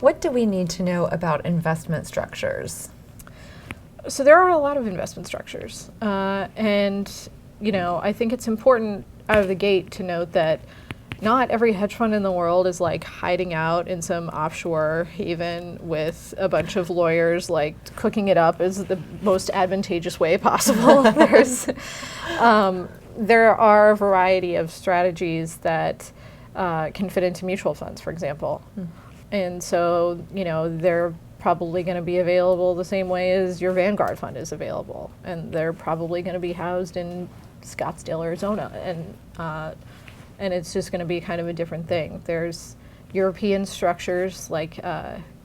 What do we need to know about investment structures? So there are a lot of investment structures, and I think it's important out of the gate to note that not every hedge fund in the world is like hiding out in some offshore haven with a bunch of lawyers like cooking it up as the most advantageous way possible. There are a variety of strategies that can fit into mutual funds, for example. And so, they're probably going to be available the same way as your Vanguard fund is available. And they're probably going to be housed in Scottsdale, Arizona. And it's just going to be kind of a different thing. There's European structures like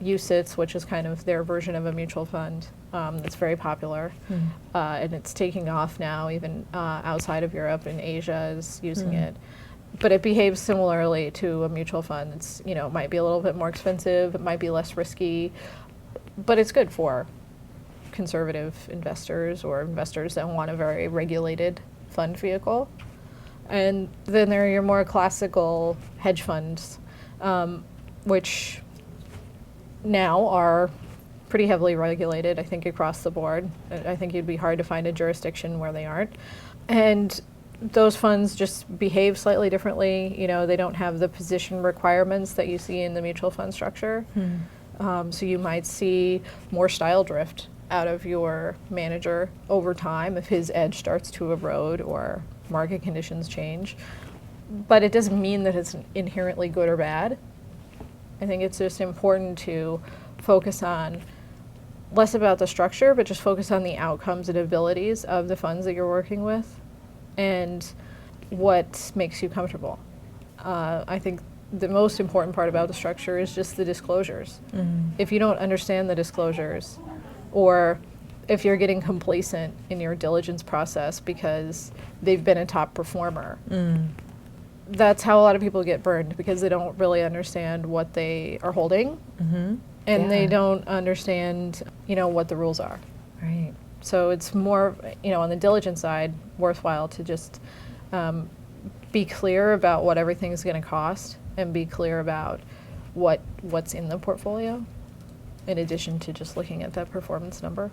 UCITS, which is kind of their version of a mutual fund that's very popular. And it's taking off now, even outside of Europe, and Asia is using it. But it behaves similarly to a mutual fund. It's, it might be a little bit more expensive, it might be less risky, but it's good for conservative investors or investors that want a very regulated fund vehicle. And then there are your more classical hedge funds, which now are pretty heavily regulated, I think, across the board. I think it'd be hard to find a jurisdiction where they aren't. And those funds just behave slightly differently. They don't have the position requirements that you see in the mutual fund structure. So you might see more style drift out of your manager over time if his edge starts to erode or market conditions change. But it doesn't mean that it's inherently good or bad. I think it's just important to focus on less about the structure, but just focus on the outcomes and abilities of the funds that you're working with and what makes you comfortable. I think the most important part about the structure is just the disclosures. If you don't understand the disclosures, or if you're getting complacent in your diligence process because they've been a top performer, that's how a lot of people get burned, because they don't really understand what they are holding, and they don't understand, what the rules are. Right. So it's more, on the diligence side, worthwhile to just be clear about what everything's going to cost and be clear about what's in the portfolio, in addition to just looking at that performance number.